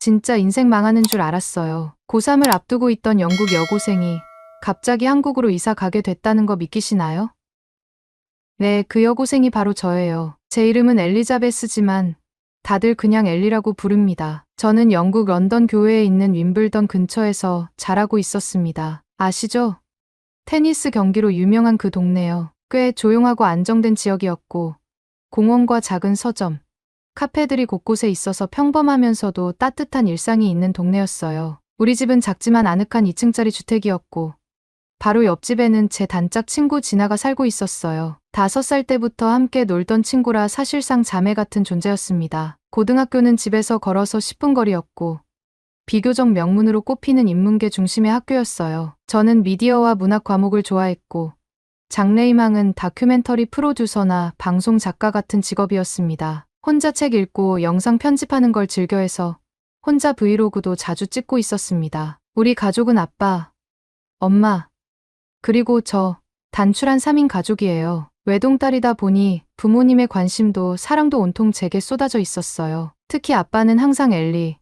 진짜 인생 망하는 줄 알았어요. 고3을 앞두고 있던 영국 여고생이 갑자기 한국으로 이사 가게 됐다는 거 믿기시나요? 네, 그 여고생이 바로 저예요. 제 이름은 엘리자베스지만 다들 그냥 엘리라고 부릅니다. 저는 영국 런던 교외에 있는 윈블던 근처에서 자라고 있었습니다. 아시죠? 테니스 경기로 유명한 그 동네요. 꽤 조용하고 안정된 지역이었고 공원과 작은 서점, 카페들이 곳곳에 있어서 평범하면서도 따뜻한 일상이 있는 동네였어요. 우리 집은 작지만 아늑한 2층짜리 주택이었고 바로 옆집에는 제 단짝 친구 진아가 살고 있었어요. 5살 때부터 함께 놀던 친구라 사실상 자매 같은 존재였습니다. 고등학교는 집에서 걸어서 10분 거리였고 비교적 명문으로 꼽히는 인문계 중심의 학교였어요. 저는 미디어와 문학 과목을 좋아했고 장래희망은 다큐멘터리 프로듀서나 방송 작가 같은 직업이었습니다. 혼자 책 읽고 영상 편집하는 걸 즐겨해서 혼자 브이로그도 자주 찍고 있었습니다. 우리 가족은 아빠, 엄마, 그리고 저 단출한 3인 가족이에요. 외동딸이다 보니 부모님의 관심도 사랑도 온통 제게 쏟아져 있었어요. 특히 아빠는 항상 엘리,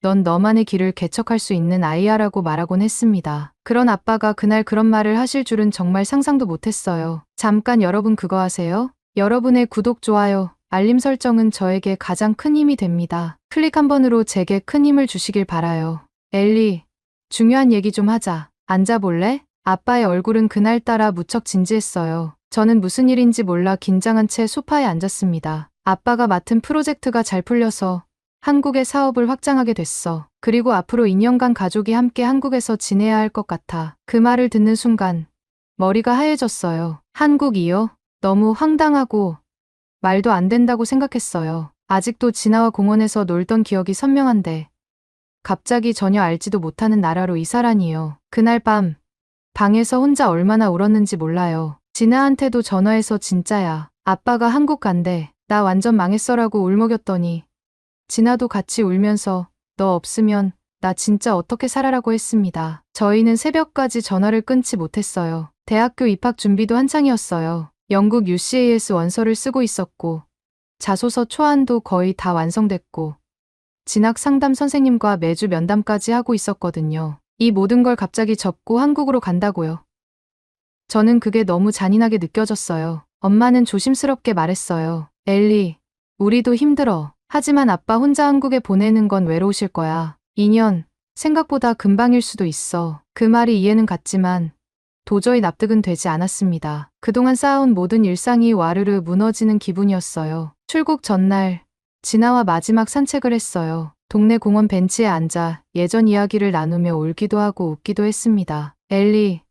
넌 너만의 길을 개척할 수 있는 아이야라고 말하곤 했습니다. 그런 아빠가 그날 그런 말을 하실 줄은 정말 상상도 못했어요. 잠깐 여러분 그거 아세요? 여러분의 구독, 좋아요, 알림 설정은 저에게 가장 큰 힘이 됩니다. 클릭 한 번으로 제게 큰 힘을 주시길 바라요. 엘리, 중요한 얘기 좀 하자. 앉아볼래? 아빠의 얼굴은 그날따라 무척 진지했어요. 저는 무슨 일인지 몰라 긴장한 채 소파에 앉았습니다. 아빠가 맡은 프로젝트가 잘 풀려서 한국의 사업을 확장하게 됐어. 그리고 앞으로 2년간 가족이 함께 한국에서 지내야 할 것 같아. 그 말을 듣는 순간 머리가 하얘졌어요. 한국이요? 너무 황당하고 말도 안 된다고 생각했어요. 아직도 진아와 공원에서 놀던 기억이 선명한데 갑자기 전혀 알지도 못하는 나라로 이사라니요. 그날 밤 방에서 혼자 얼마나 울었는지 몰라요. 진아한테도 전화해서 진짜야. 아빠가 한국 간대. 나 완전 망했어라고 울먹였더니 진아도 같이 울면서 너 없으면 나 진짜 어떻게 살아라고 했습니다. 저희는 새벽까지 전화를 끊지 못했어요. 대학교 입학 준비도 한창이었어요. 영국 UCAS 원서를 쓰고 있었고 자소서 초안도 거의 다 완성됐고 진학 상담 선생님과 매주 면담까지 하고 있었거든요. 이 모든 걸 갑자기 접고 한국으로 간다고요. 저는 그게 너무 잔인하게 느껴졌어요. 엄마는 조심스럽게 말했어요. 엘리, 우리도 힘들어. 하지만 아빠 혼자 한국에 보내는 건 외로우실 거야. 2년, 생각보다 금방일 수도 있어. 그 말이 이해는 갔지만 도저히 납득은 되지 않았습니다. 그동안 쌓아온 모든 일상이 와르르 무너지는 기분이었어요. 출국 전날, 진아와 마지막 산책을 했어요. 동네 공원 벤치에 앉아 예전 이야기를 나누며 울기도 하고 웃기도 했습니다. 엘리,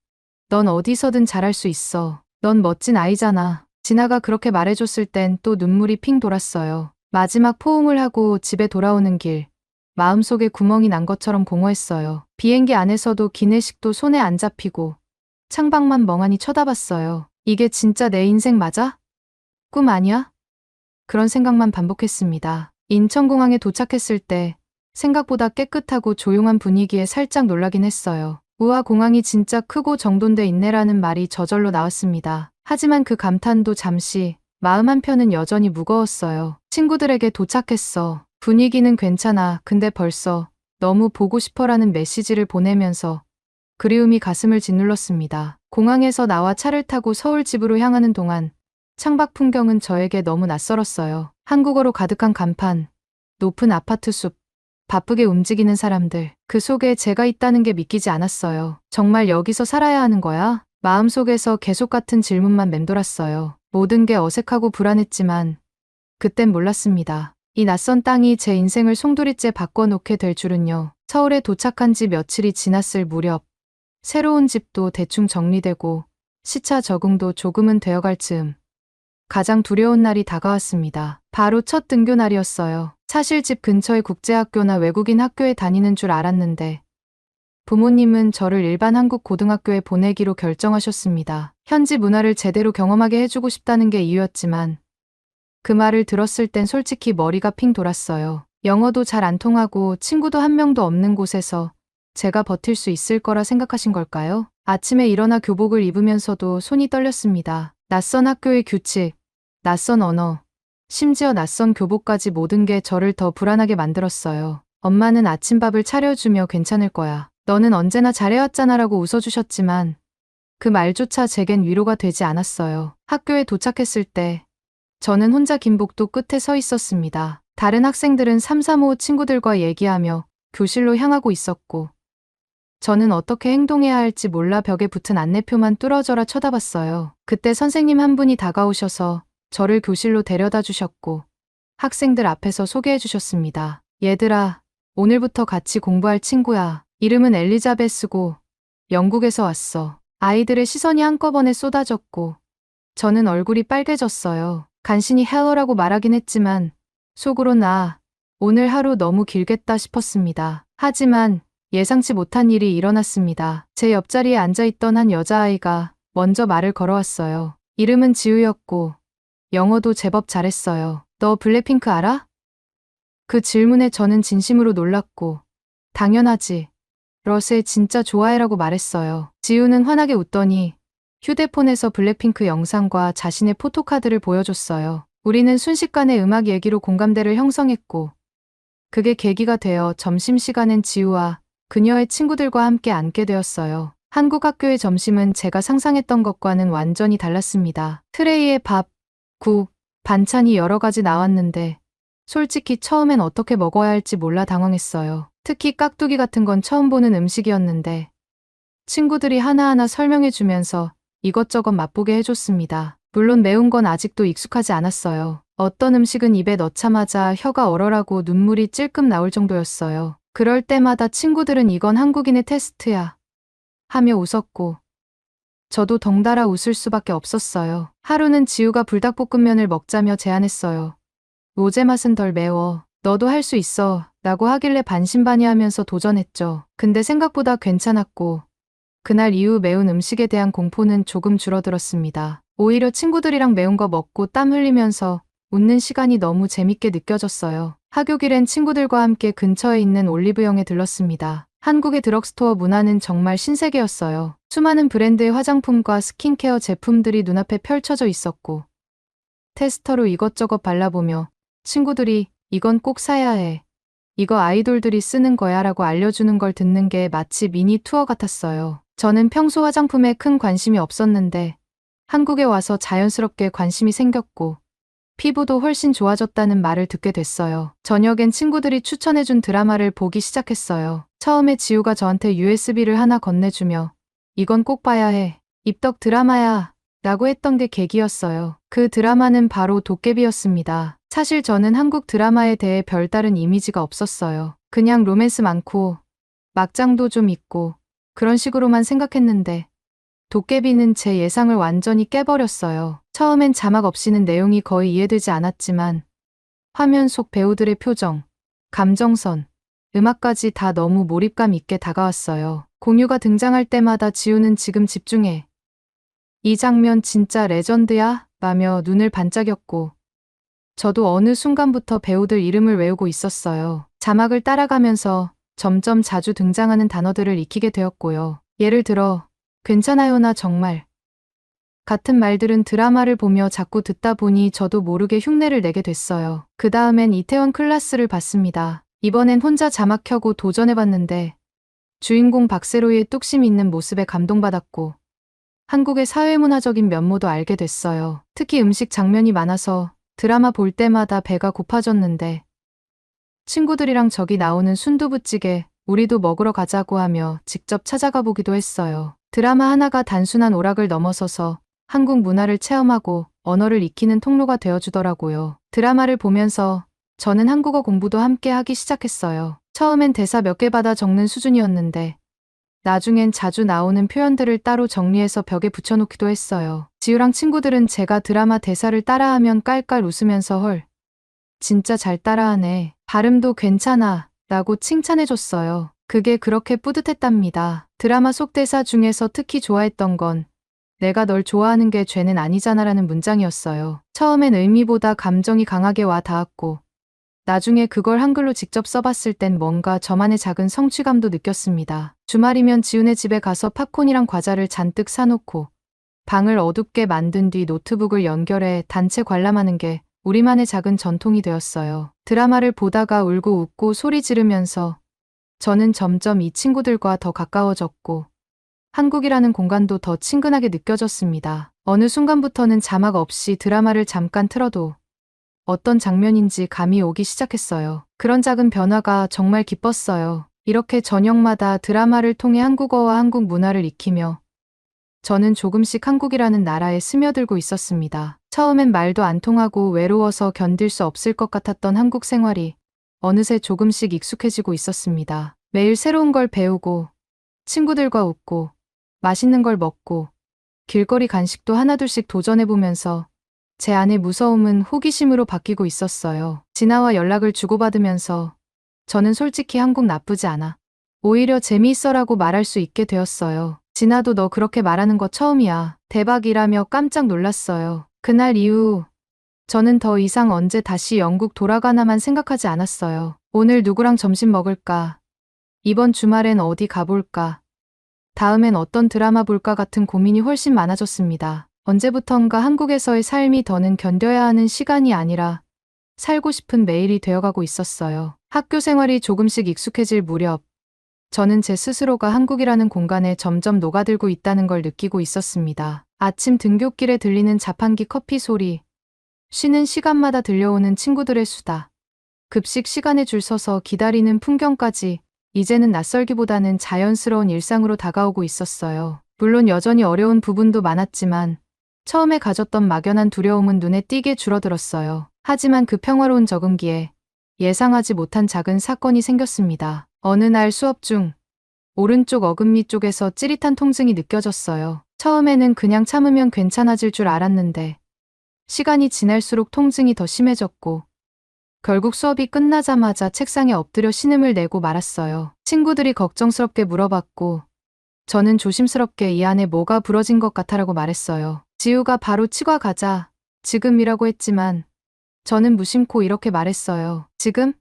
넌 어디서든 잘할 수 있어. 넌 멋진 아이잖아. 진아가 그렇게 말해줬을 땐 또 눈물이 핑 돌았어요. 마지막 포옹을 하고 집에 돌아오는 길, 마음속에 구멍이 난 것처럼 공허했어요. 비행기 안에서도 기내식도 손에 안 잡히고 창밖만 멍하니 쳐다봤어요. 이게 진짜 내 인생 맞아? 꿈 아니야? 그런 생각만 반복했습니다. 인천공항에 도착했을 때 생각보다 깨끗하고 조용한 분위기에 살짝 놀라긴 했어요. 우와, 공항이 진짜 크고 정돈돼 있네라는 말이 저절로 나왔습니다. 하지만 그 감탄도 잠시, 마음 한편은 여전히 무거웠어요. 친구들에게 도착했어. 분위기는 괜찮아. 근데 벌써 너무 보고 싶어라는 메시지를 보내면서 그리움이 가슴을 짓눌렀습니다. 공항에서 나와 차를 타고 서울 집으로 향하는 동안 창밖 풍경은 저에게 너무 낯설었어요. 한국어로 가득한 간판, 높은 아파트 숲, 바쁘게 움직이는 사람들, 그 속에 제가 있다는 게 믿기지 않았어요. 정말 여기서 살아야 하는 거야? 마음속에서 계속 같은 질문만 맴돌았어요. 모든 게 어색하고 불안했지만 그땐 몰랐습니다. 이 낯선 땅이 제 인생을 송두리째 바꿔놓게 될 줄은요. 서울에 도착한 지 며칠이 지났을 무렵 새로운 집도 대충 정리되고 시차 적응도 조금은 되어갈 즈음 가장 두려운 날이 다가왔습니다. 바로 첫 등교 날이었어요. 사실 집 근처의 국제학교나 외국인 학교에 다니는 줄 알았는데 부모님은 저를 일반 한국 고등학교에 보내기로 결정하셨습니다. 현지 문화를 제대로 경험하게 해주고 싶다는 게 이유였지만 그 말을 들었을 땐 솔직히 머리가 핑 돌았어요. 영어도 잘 안 통하고 친구도 한 명도 없는 곳에서 제가 버틸 수 있을 거라 생각하신 걸까요? 아침에 일어나 교복을 입으면서도 손이 떨렸습니다. 낯선 학교의 규칙, 낯선 언어, 심지어 낯선 교복까지 모든 게 저를 더 불안하게 만들었어요. 엄마는 아침밥을 차려주며 괜찮을 거야. 너는 언제나 잘해왔잖아라고 웃어주셨지만 그 말조차 제겐 위로가 되지 않았어요. 학교에 도착했을 때 저는 혼자 긴복도 끝에 서 있었습니다. 다른 학생들은 335 친구들과 얘기하며 교실로 향하고 있었고 저는 어떻게 행동해야 할지 몰라 벽에 붙은 안내표만 뚫어져라 쳐다봤어요. 그때 선생님 한 분이 다가오셔서 저를 교실로 데려다 주셨고 학생들 앞에서 소개해 주셨습니다. 얘들아, 오늘부터 같이 공부할 친구야. 이름은 엘리자베스고 영국에서 왔어. 아이들의 시선이 한꺼번에 쏟아졌고 저는 얼굴이 빨개졌어요. 간신히 헬로라고 말하긴 했지만 속으로 나 오늘 하루 너무 길겠다 싶었습니다. 하지만 예상치 못한 일이 일어났습니다. 제 옆자리에 앉아있던 한 여자아이가 먼저 말을 걸어왔어요. 이름은 지우였고 영어도 제법 잘했어요. 너 블랙핑크 알아? 그 질문에 저는 진심으로 놀랐고 당연하지. 러셀 진짜 좋아해라고 말했어요. 지우는 환하게 웃더니 휴대폰에서 블랙핑크 영상과 자신의 포토카드를 보여줬어요. 우리는 순식간에 음악 얘기로 공감대를 형성했고 그게 계기가 되어 점심시간엔 지우와 그녀의 친구들과 함께 앉게 되었어요. 한국 학교의 점심은 제가 상상했던 것과는 완전히 달랐습니다. 트레이에 밥, 국, 반찬이 여러 가지 나왔는데 솔직히 처음엔 어떻게 먹어야 할지 몰라 당황했어요. 특히 깍두기 같은 건 처음 보는 음식이었는데 친구들이 하나하나 설명해주면서 이것저것 맛보게 해줬습니다. 물론 매운 건 아직도 익숙하지 않았어요. 어떤 음식은 입에 넣자마자 혀가 얼얼하고 눈물이 찔끔 나올 정도였어요. 그럴 때마다 친구들은 이건 한국인의 테스트야 하며 웃었고 저도 덩달아 웃을 수밖에 없었어요. 하루는 지우가 불닭볶음면을 먹자며 제안했어요. 로제 맛은 덜 매워. 너도 할 수 있어 라고 하길래 반신반의하면서 도전했죠. 근데 생각보다 괜찮았고 그날 이후 매운 음식에 대한 공포는 조금 줄어들었습니다. 오히려 친구들이랑 매운 거 먹고 땀 흘리면서 웃는 시간이 너무 재밌게 느껴졌어요. 하교길엔 친구들과 함께 근처에 있는 올리브영에 들렀습니다. 한국의 드럭스토어 문화는 정말 신세계였어요. 수많은 브랜드의 화장품과 스킨케어 제품들이 눈앞에 펼쳐져 있었고 테스터로 이것저것 발라보며 친구들이 이건 꼭 사야 해. 이거 아이돌들이 쓰는 거야 라고 알려주는 걸 듣는 게 마치 미니 투어 같았어요. 저는 평소 화장품에 큰 관심이 없었는데 한국에 와서 자연스럽게 관심이 생겼고 피부도 훨씬 좋아졌다는 말을 듣게 됐어요. 저녁엔 친구들이 추천해준 드라마를 보기 시작했어요. 처음에 지우가 저한테 USB를 하나 건네주며 이건 꼭 봐야 해. 입덕 드라마야 라고 했던 게 계기였어요. 그 드라마는 바로 도깨비였습니다. 사실 저는 한국 드라마에 대해 별다른 이미지가 없었어요. 그냥 로맨스 많고 막장도 좀 있고 그런 식으로만 생각했는데 도깨비는 제 예상을 완전히 깨버렸어요. 처음엔 자막 없이는 내용이 거의 이해되지 않았지만 화면 속 배우들의 표정, 감정선, 음악까지 다 너무 몰입감 있게 다가왔어요. 공유가 등장할 때마다 지우는 지금 집중해. 이 장면 진짜 레전드야? 라며 눈을 반짝였고 저도 어느 순간부터 배우들 이름을 외우고 있었어요. 자막을 따라가면서 점점 자주 등장하는 단어들을 익히게 되었고요. 예를 들어 괜찮아요 나 정말 같은 말들은 드라마를 보며 자꾸 듣다 보니 저도 모르게 흉내를 내게 됐어요. 그 다음엔 이태원 클라스를 봤습니다. 이번엔 혼자 자막 켜고 도전해봤는데 주인공 박세로이의 뚝심 있는 모습에 감동받았고 한국의 사회문화적인 면모도 알게 됐어요. 특히 음식 장면이 많아서 드라마 볼 때마다 배가 고파졌는데 친구들이랑 저기 나오는 순두부찌개 우리도 먹으러 가자고 하며 직접 찾아가 보기도 했어요. 드라마 하나가 단순한 오락을 넘어서서 한국 문화를 체험하고 언어를 익히는 통로가 되어주더라고요. 드라마를 보면서 저는 한국어 공부도 함께 하기 시작했어요. 처음엔 대사 몇 개 받아 적는 수준이었는데 나중엔 자주 나오는 표현들을 따로 정리해서 벽에 붙여놓기도 했어요. 지우랑 친구들은 제가 드라마 대사를 따라하면 깔깔 웃으면서 헐, 진짜 잘 따라하네. 발음도 괜찮아 라고 칭찬해줬어요. 그게 그렇게 뿌듯했답니다. 드라마 속 대사 중에서 특히 좋아했던 건 내가 널 좋아하는 게 죄는 아니잖아 라는 문장이었어요. 처음엔 의미보다 감정이 강하게 와 닿았고 나중에 그걸 한글로 직접 써봤을 땐 뭔가 저만의 작은 성취감도 느꼈습니다. 주말이면 지훈의 집에 가서 팝콘이랑 과자를 잔뜩 사놓고 방을 어둡게 만든 뒤 노트북을 연결해 단체 관람하는 게 우리만의 작은 전통이 되었어요. 드라마를 보다가 울고 웃고 소리 지르면서 저는 점점 이 친구들과 더 가까워졌고 한국이라는 공간도 더 친근하게 느껴졌습니다. 어느 순간부터는 자막 없이 드라마를 잠깐 틀어도 어떤 장면인지 감이 오기 시작했어요. 그런 작은 변화가 정말 기뻤어요. 이렇게 저녁마다 드라마를 통해 한국어와 한국 문화를 익히며 저는 조금씩 한국이라는 나라에 스며들고 있었습니다. 처음엔 말도 안 통하고 외로워서 견딜 수 없을 것 같았던 한국 생활이 어느새 조금씩 익숙해지고 있었습니다. 매일 새로운 걸 배우고 친구들과 웃고 맛있는 걸 먹고 길거리 간식도 하나둘씩 도전해보면서 제 안의 무서움은 호기심으로 바뀌고 있었어요. 진아와 연락을 주고받으면서 저는 솔직히 한국 나쁘지 않아. 오히려 재미있어라고 말할 수 있게 되었어요. 진아도 너 그렇게 말하는 거 처음이야. 대박이라며 깜짝 놀랐어요. 그날 이후 저는 더 이상 언제 다시 영국 돌아가나만 생각하지 않았어요. 오늘 누구랑 점심 먹을까? 이번 주말엔 어디 가볼까? 다음엔 어떤 드라마 볼까 같은 고민이 훨씬 많아졌습니다. 언제부턴가 한국에서의 삶이 더는 견뎌야 하는 시간이 아니라 살고 싶은 매일이 되어가고 있었어요. 학교 생활이 조금씩 익숙해질 무렵 저는 제 스스로가 한국이라는 공간에 점점 녹아들고 있다는 걸 느끼고 있었습니다. 아침 등굣길에 들리는 자판기 커피 소리, 쉬는 시간마다 들려오는 친구들의 수다, 급식 시간에 줄 서서 기다리는 풍경까지 이제는 낯설기보다는 자연스러운 일상으로 다가오고 있었어요. 물론 여전히 어려운 부분도 많았지만 처음에 가졌던 막연한 두려움은 눈에 띄게 줄어들었어요. 하지만 그 평화로운 적응기에 예상하지 못한 작은 사건이 생겼습니다. 어느 날 수업 중 오른쪽 어금니 쪽에서 찌릿한 통증이 느껴졌어요. 처음에는 그냥 참으면 괜찮아질 줄 알았는데 시간이 지날수록 통증이 더 심해졌고 결국 수업이 끝나자마자 책상에 엎드려 신음을 내고 말았어요. 친구들이 걱정스럽게 물어봤고 저는 조심스럽게 이 안에 뭐가 부러진 것 같아라고 말했어요. 지우가 바로 치과 가자. 지금이라고 했지만 저는 무심코 이렇게 말했어요. 지금?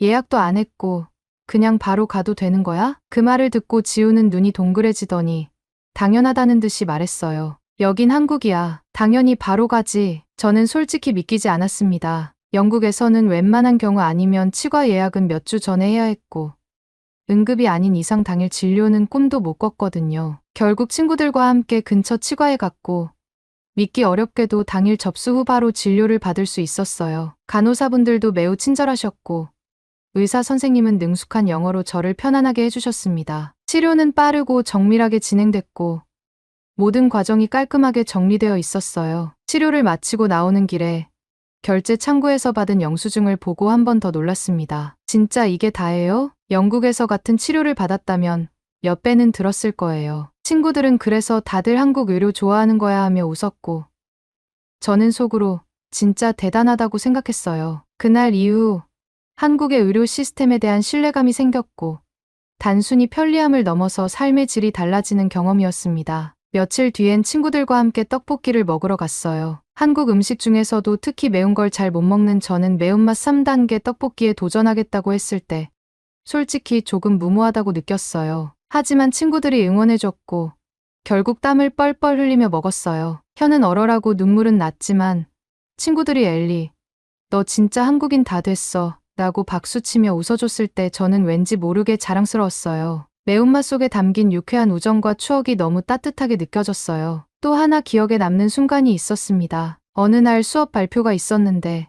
예약도 안 했고 그냥 바로 가도 되는 거야? 그 말을 듣고 지우는 눈이 동그래지더니 당연하다는 듯이 말했어요. 여긴 한국이야. 당연히 바로 가지. 저는 솔직히 믿기지 않았습니다. 영국에서는 웬만한 경우 아니면 치과 예약은 몇 주 전에 해야 했고 응급이 아닌 이상 당일 진료는 꿈도 못 꿨거든요. 결국 친구들과 함께 근처 치과에 갔고 믿기 어렵게도 당일 접수 후 바로 진료를 받을 수 있었어요. 간호사분들도 매우 친절하셨고 의사 선생님은 능숙한 영어로 저를 편안하게 해주셨습니다. 치료는 빠르고 정밀하게 진행됐고 모든 과정이 깔끔하게 정리되어 있었어요. 치료를 마치고 나오는 길에 결제 창구에서 받은 영수증을 보고 한 번 더 놀랐습니다. 진짜 이게 다예요? 영국에서 같은 치료를 받았다면 몇 배는 들었을 거예요. 친구들은 그래서 다들 한국 의료 좋아하는 거야 하며 웃었고 저는 속으로 진짜 대단하다고 생각했어요. 그날 이후 한국의 의료 시스템에 대한 신뢰감이 생겼고 단순히 편리함을 넘어서 삶의 질이 달라지는 경험이었습니다. 며칠 뒤엔 친구들과 함께 떡볶이를 먹으러 갔어요. 한국 음식 중에서도 특히 매운 걸 잘 못 먹는 저는 매운맛 3단계 떡볶이에 도전하겠다고 했을 때 솔직히 조금 무모하다고 느꼈어요. 하지만 친구들이 응원해줬고 결국 땀을 뻘뻘 흘리며 먹었어요. 혀는 얼얼하고 눈물은 났지만 친구들이 엘리, 너 진짜 한국인 다 됐어 라고 박수치며 웃어줬을 때 저는 왠지 모르게 자랑스러웠어요. 매운맛 속에 담긴 유쾌한 우정과 추억이 너무 따뜻하게 느껴졌어요. 또 하나 기억에 남는 순간이 있었습니다. 어느 날 수업 발표가 있었는데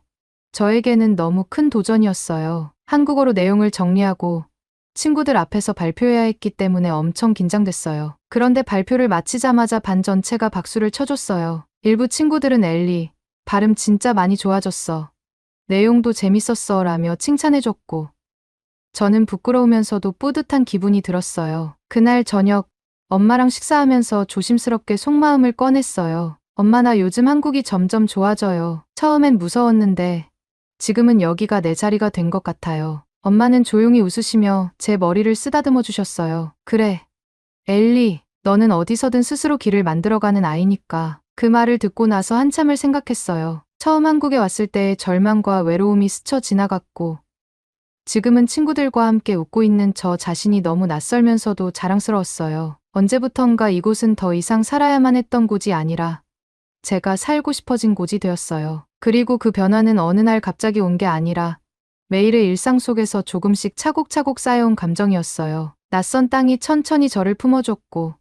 저에게는 너무 큰 도전이었어요. 한국어로 내용을 정리하고 친구들 앞에서 발표해야 했기 때문에 엄청 긴장됐어요. 그런데 발표를 마치자마자 반 전체가 박수를 쳐줬어요. 일부 친구들은 엘리, 발음 진짜 많이 좋아졌어. 내용도 재밌었어 라며 칭찬해줬고 저는 부끄러우면서도 뿌듯한 기분이 들었어요. 그날 저녁 엄마랑 식사하면서 조심스럽게 속마음을 꺼냈어요. 엄마 나 요즘 한국이 점점 좋아져요. 처음엔 무서웠는데 지금은 여기가 내 자리가 된 것 같아요. 엄마는 조용히 웃으시며 제 머리를 쓰다듬어 주셨어요. 그래, 엘리, 너는 어디서든 스스로 길을 만들어가는 아이니까. 그 말을 듣고 나서 한참을 생각했어요. 처음 한국에 왔을 때의 절망과 외로움이 스쳐 지나갔고 지금은 친구들과 함께 웃고 있는 저 자신이 너무 낯설면서도 자랑스러웠어요. 언제부턴가 이곳은 더 이상 살아야만 했던 곳이 아니라 제가 살고 싶어진 곳이 되었어요. 그리고 그 변화는 어느 날 갑자기 온 게 아니라 매일의 일상 속에서 조금씩 차곡차곡 쌓여온 감정이었어요. 낯선 땅이 천천히 저를 품어줬고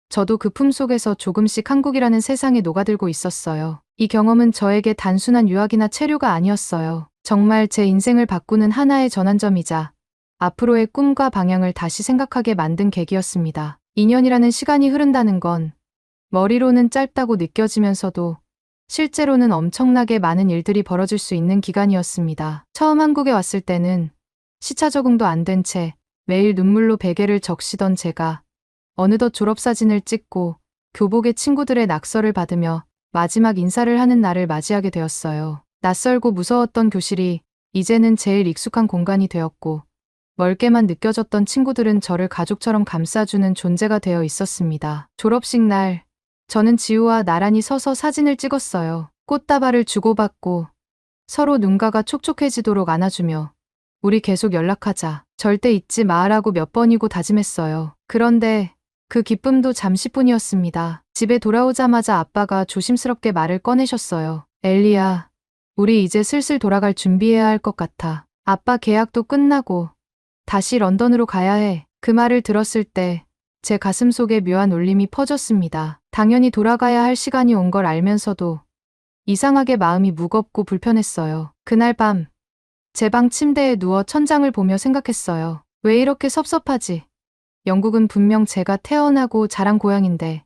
저도 그 품속에서 조금씩 한국이라는 세상에 녹아들고 있었어요. 이 경험은 저에게 단순한 유학이나 체류가 아니었어요. 정말 제 인생을 바꾸는 하나의 전환점이자 앞으로의 꿈과 방향을 다시 생각하게 만든 계기였습니다. 2년이라는 시간이 흐른다는 건 머리로는 짧다고 느껴지면서도 실제로는 엄청나게 많은 일들이 벌어질 수 있는 기간이었습니다. 처음 한국에 왔을 때는 시차 적응도 안 된 채 매일 눈물로 베개를 적시던 제가 어느덧 졸업사진을 찍고 교복의 친구들의 낙서를 받으며 마지막 인사를 하는 날을 맞이하게 되었어요. 낯설고 무서웠던 교실이 이제는 제일 익숙한 공간이 되었고 멀게만 느껴졌던 친구들은 저를 가족처럼 감싸주는 존재가 되어 있었습니다. 졸업식 날, 저는 지우와 나란히 서서 사진을 찍었어요. 꽃다발을 주고받고 서로 눈가가 촉촉해지도록 안아주며 우리 계속 연락하자. 절대 잊지 마라고 몇 번이고 다짐했어요. 그런데 그 기쁨도 잠시뿐이었습니다. 집에 돌아오자마자 아빠가 조심스럽게 말을 꺼내셨어요. 엘리야, 우리 이제 슬슬 돌아갈 준비해야 할 것 같아. 아빠 계약도 끝나고 다시 런던으로 가야 해. 그 말을 들었을 때 제 가슴 속에 묘한 울림이 퍼졌습니다. 당연히 돌아가야 할 시간이 온 걸 알면서도 이상하게 마음이 무겁고 불편했어요. 그날 밤, 제 방 침대에 누워 천장을 보며 생각했어요. 왜 이렇게 섭섭하지? 영국은 분명 제가 태어나고 자란 고향인데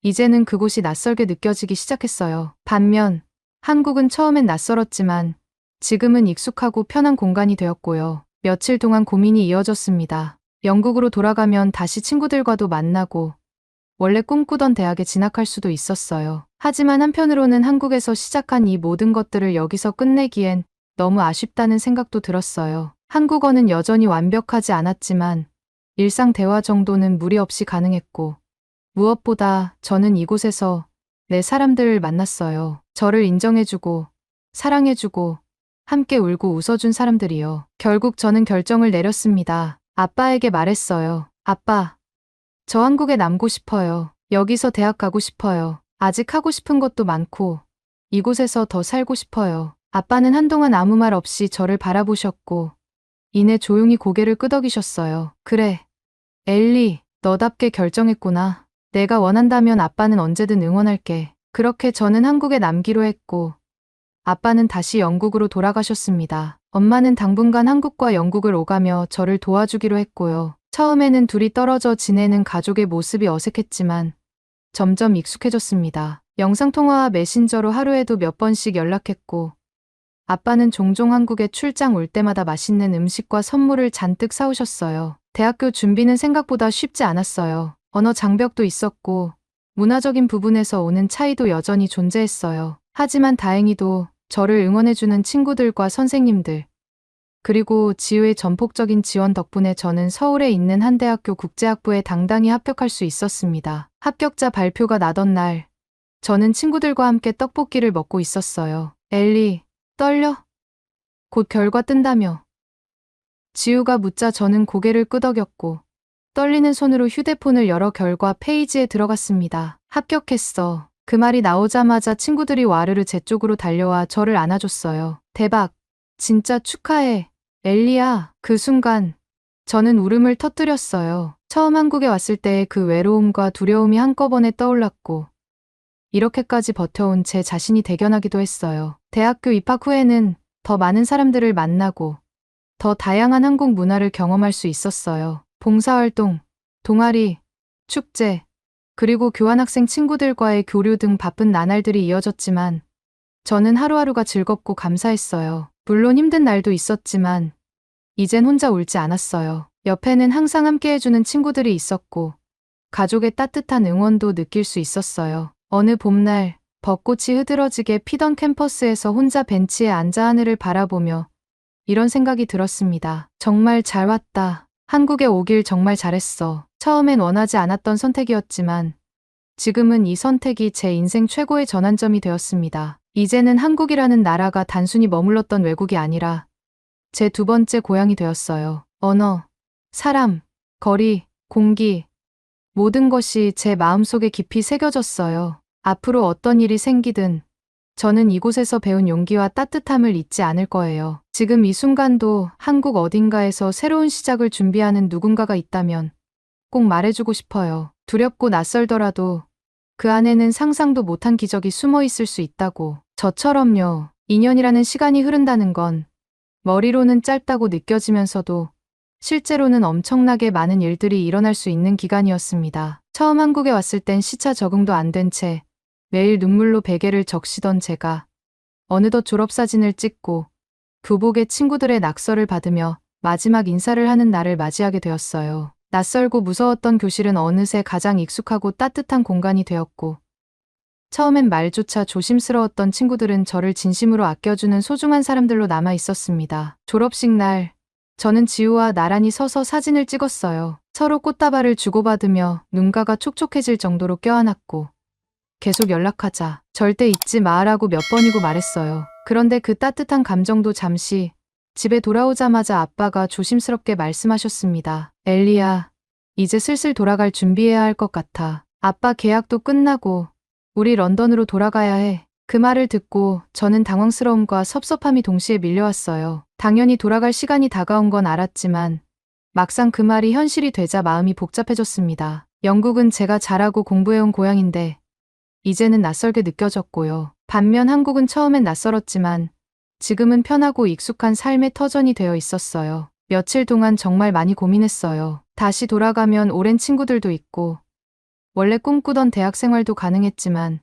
이제는 그곳이 낯설게 느껴지기 시작했어요. 반면 한국은 처음엔 낯설었지만 지금은 익숙하고 편한 공간이 되었고요. 며칠 동안 고민이 이어졌습니다. 영국으로 돌아가면 다시 친구들과도 만나고 원래 꿈꾸던 대학에 진학할 수도 있었어요. 하지만 한편으로는 한국에서 시작한 이 모든 것들을 여기서 끝내기엔 너무 아쉽다는 생각도 들었어요. 한국어는 여전히 완벽하지 않았지만 일상 대화 정도는 무리 없이 가능했고 무엇보다 저는 이곳에서 내 사람들을 만났어요. 저를 인정해주고 사랑해주고 함께 울고 웃어준 사람들이요. 결국 저는 결정을 내렸습니다. 아빠에게 말했어요. 아빠, 저 한국에 남고 싶어요. 여기서 대학 가고 싶어요. 아직 하고 싶은 것도 많고 이곳에서 더 살고 싶어요. 아빠는 한동안 아무 말 없이 저를 바라보셨고 이내 조용히 고개를 끄덕이셨어요. 그래, 엘리, 너답게 결정했구나. 내가 원한다면 아빠는 언제든 응원할게. 그렇게 저는 한국에 남기로 했고 아빠는 다시 영국으로 돌아가셨습니다. 엄마는 당분간 한국과 영국을 오가며 저를 도와주기로 했고요. 처음에는 둘이 떨어져 지내는 가족의 모습이 어색했지만 점점 익숙해졌습니다. 영상통화와 메신저로 하루에도 몇 번씩 연락했고 아빠는 종종 한국에 출장 올 때마다 맛있는 음식과 선물을 잔뜩 사오셨어요. 대학교 준비는 생각보다 쉽지 않았어요. 언어 장벽도 있었고 문화적인 부분에서 오는 차이도 여전히 존재했어요. 하지만 다행히도 저를 응원해주는 친구들과 선생님들, 그리고 지우의 전폭적인 지원 덕분에 저는 서울에 있는 한 대학교 국제학부에 당당히 합격할 수 있었습니다. 합격자 발표가 나던 날, 저는 친구들과 함께 떡볶이를 먹고 있었어요. 엘리, 떨려? 곧 결과 뜬다며. 지우가 묻자 저는 고개를 끄덕였고 떨리는 손으로 휴대폰을 열어 결과 페이지에 들어갔습니다. 합격했어. 그 말이 나오자마자 친구들이 와르르 제 쪽으로 달려와 저를 안아줬어요. 대박. 진짜 축하해. 엘리야. 그 순간 저는 울음을 터뜨렸어요. 처음 한국에 왔을 때의 그 외로움과 두려움이 한꺼번에 떠올랐고 이렇게까지 버텨온 제 자신이 대견하기도 했어요. 대학교 입학 후에는 더 많은 사람들을 만나고 더 다양한 한국 문화를 경험할 수 있었어요. 봉사활동, 동아리, 축제, 그리고 교환학생 친구들과의 교류 등 바쁜 나날들이 이어졌지만 저는 하루하루가 즐겁고 감사했어요. 물론 힘든 날도 있었지만 이젠 혼자 울지 않았어요. 옆에는 항상 함께 해주는 친구들이 있었고 가족의 따뜻한 응원도 느낄 수 있었어요. 어느 봄날 벚꽃이 흐드러지게 피던 캠퍼스에서 혼자 벤치에 앉아 하늘을 바라보며 이런 생각이 들었습니다. 정말 잘 왔다. 한국에 오길 정말 잘했어. 처음엔 원하지 않았던 선택이었지만 지금은 이 선택이 제 인생 최고의 전환점이 되었습니다. 이제는 한국이라는 나라가 단순히 머물렀던 외국이 아니라 제 두 번째 고향이 되었어요. 언어, 사람, 거리, 공기, 모든 것이 제 마음속에 깊이 새겨졌어요. 앞으로 어떤 일이 생기든 저는 이곳에서 배운 용기와 따뜻함을 잊지 않을 거예요. 지금 이 순간도 한국 어딘가에서 새로운 시작을 준비하는 누군가가 있다면 꼭 말해주고 싶어요. 두렵고 낯설더라도 그 안에는 상상도 못한 기적이 숨어 있을 수 있다고. 저처럼요. 2년이라는 시간이 흐른다는 건 머리로는 짧다고 느껴지면서도 실제로는 엄청나게 많은 일들이 일어날 수 있는 기간이었습니다. 처음 한국에 왔을 땐 시차 적응도 안 된 채 매일 눈물로 베개를 적시던 제가 어느덧 졸업사진을 찍고 교복에 친구들의 낙서를 받으며 마지막 인사를 하는 날을 맞이하게 되었어요. 낯설고 무서웠던 교실은 어느새 가장 익숙하고 따뜻한 공간이 되었고, 처음엔 말조차 조심스러웠던 친구들은 저를 진심으로 아껴주는 소중한 사람들로 남아 있었습니다. 졸업식 날, 저는 지우와 나란히 서서 사진을 찍었어요. 서로 꽃다발을 주고받으며 눈가가 촉촉해질 정도로 껴안았고, 계속 연락하자. 절대 잊지 마라고 몇 번이고 말했어요. 그런데 그 따뜻한 감정도 잠시 집에 돌아오자마자 아빠가 조심스럽게 말씀하셨습니다. 엘리야, 이제 슬슬 돌아갈 준비해야 할 것 같아. 아빠 계약도 끝나고 우리 런던으로 돌아가야 해. 그 말을 듣고 저는 당황스러움과 섭섭함이 동시에 밀려왔어요. 당연히 돌아갈 시간이 다가온 건 알았지만 막상 그 말이 현실이 되자 마음이 복잡해졌습니다. 영국은 제가 잘하고 공부해온 고향인데 이제는 낯설게 느껴졌고요. 반면 한국은 처음엔 낯설었지만 지금은 편하고 익숙한 삶의 터전이 되어 있었어요. 며칠 동안 정말 많이 고민했어요. 다시 돌아가면 오랜 친구들도 있고 원래 꿈꾸던 대학 생활도 가능했지만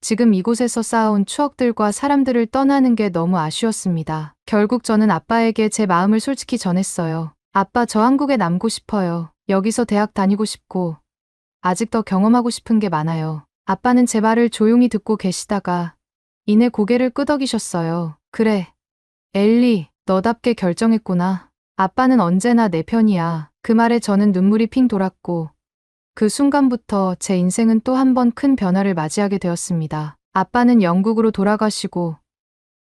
지금 이곳에서 쌓아온 추억들과 사람들을 떠나는 게 너무 아쉬웠습니다. 결국 저는 아빠에게 제 마음을 솔직히 전했어요. 아빠, 저 한국에 남고 싶어요. 여기서 대학 다니고 싶고 아직 더 경험하고 싶은 게 많아요. 아빠는 제 말을 조용히 듣고 계시다가 이내 고개를 끄덕이셨어요. 그래, 엘리, 너답게 결정했구나. 아빠는 언제나 내 편이야. 그 말에 저는 눈물이 핑 돌았고 그 순간부터 제 인생은 또 한 번 큰 변화를 맞이하게 되었습니다. 아빠는 영국으로 돌아가시고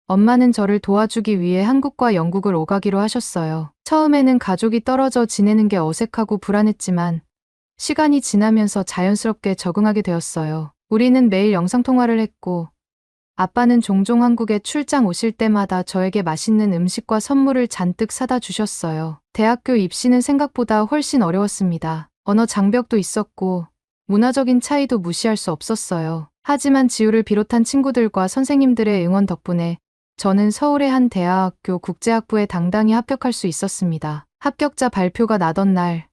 엄마는 저를 도와주기 위해 한국과 영국을 오가기로 하셨어요. 처음에는 가족이 떨어져 지내는 게 어색하고 불안했지만 시간이 지나면서 자연스럽게 적응하게 되었어요. 우리는 매일 영상통화를 했고 아빠는 종종 한국에 출장 오실 때마다 저에게 맛있는 음식과 선물을 잔뜩 사다 주셨어요. 대학교 입시는 생각보다 훨씬 어려웠습니다. 언어 장벽도 있었고 문화적인 차이도 무시할 수 없었어요. 하지만 지우를 비롯한 친구들과 선생님들의 응원 덕분에 저는 서울의 한 대학교 국제학부에 당당히 합격할 수 있었습니다. 합격자 발표가 나던 날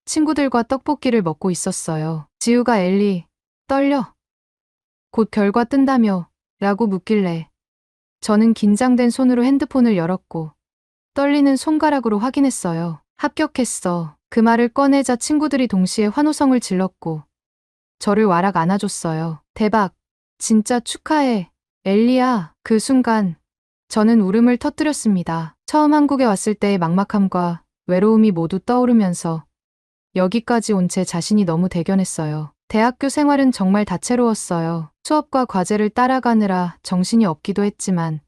친구들과 떡볶이를 먹고 있었어요. 지우가 엘리, 떨려? 곧 결과 뜬다며? 라고 묻길래 저는 긴장된 손으로 핸드폰을 열었고 떨리는 손가락으로 확인했어요. 합격했어. 그 말을 꺼내자 친구들이 동시에 환호성을 질렀고 저를 와락 안아줬어요. 대박. 진짜 축하해. 엘리야. 그 순간 저는 울음을 터뜨렸습니다. 처음 한국에 왔을 때의 막막함과 외로움이 모두 떠오르면서 여기까지 온 제 자신이 너무 대견했어요. 대학교 생활은 정말 다채로웠어요. 수업과 과제를 따라가느라 정신이 없기도 했지만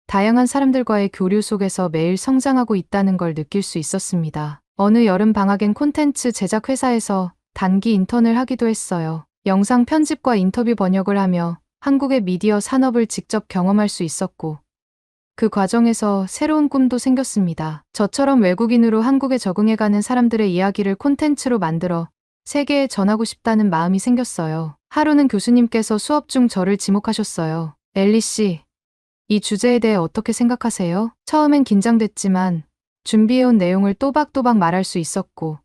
다양한 사람들과의 교류 속에서 매일 성장하고 있다는 걸 느낄 수 있었습니다. 어느 여름 방학엔 콘텐츠 제작 회사에서 단기 인턴을 하기도 했어요. 영상 편집과 인터뷰 번역을 하며 한국의 미디어 산업을 직접 경험할 수 있었고 그 과정에서 새로운 꿈도 생겼습니다. 저처럼 외국인으로 한국에 적응해가는 사람들의 이야기를 콘텐츠로 만들어 세계에 전하고 싶다는 마음이 생겼어요. 하루는 교수님께서 수업 중 저를 지목하셨어요. 엘리 씨, 이 주제에 대해 어떻게 생각하세요? 처음엔 긴장됐지만 준비해온 내용을 또박또박 말할 수 있었고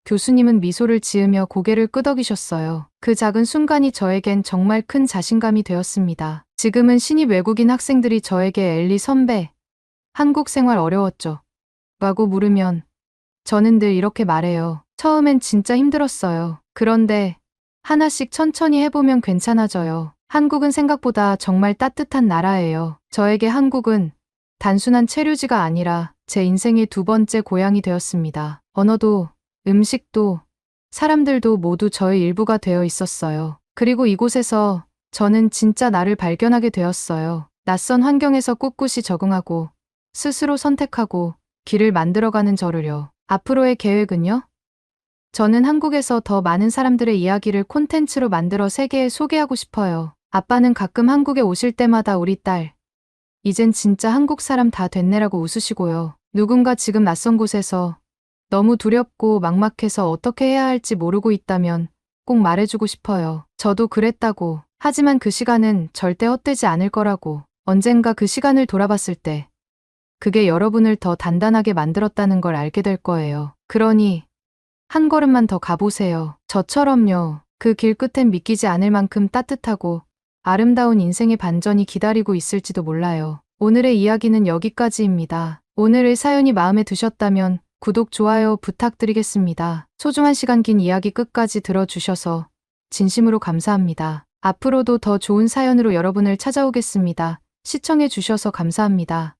교수님은 미소를 지으며 고개를 끄덕이셨어요. 그 작은 순간이 저에겐 정말 큰 자신감이 되었습니다. 지금은 신입 외국인 학생들이 저에게 엘리 선배, 한국 생활 어려웠죠? 라고 물으면 저는 늘 이렇게 말해요. 처음엔 진짜 힘들었어요. 그런데 하나씩 천천히 해보면 괜찮아져요. 한국은 생각보다 정말 따뜻한 나라예요. 저에게 한국은 단순한 체류지가 아니라 제 인생의 두 번째 고향이 되었습니다. 언어도, 음식도, 사람들도 모두 저의 일부가 되어 있었어요. 그리고 이곳에서 저는 진짜 나를 발견하게 되었어요. 낯선 환경에서 꿋꿋이 적응하고 스스로 선택하고 길을 만들어가는 저를요. 앞으로의 계획은요? 저는 한국에서 더 많은 사람들의 이야기를 콘텐츠로 만들어 세계에 소개하고 싶어요. 아빠는 가끔 한국에 오실 때마다 우리 딸, 이젠 진짜 한국 사람 다 됐네라고 웃으시고요. 누군가 지금 낯선 곳에서 너무 두렵고 막막해서 어떻게 해야 할지 모르고 있다면 꼭 말해주고 싶어요. 저도 그랬다고. 하지만 그 시간은 절대 헛되지 않을 거라고. 언젠가 그 시간을 돌아봤을 때 그게 여러분을 더 단단하게 만들었다는 걸 알게 될 거예요. 그러니 한 걸음만 더 가보세요. 저처럼요. 그 길 끝엔 믿기지 않을 만큼 따뜻하고 아름다운 인생의 반전이 기다리고 있을지도 몰라요. 오늘의 이야기는 여기까지입니다. 오늘의 사연이 마음에 드셨다면 구독, 좋아요 부탁드리겠습니다. 소중한 시간 긴 이야기 끝까지 들어주셔서 진심으로 감사합니다. 앞으로도 더 좋은 사연으로 여러분을 찾아오겠습니다. 시청해 주셔서 감사합니다.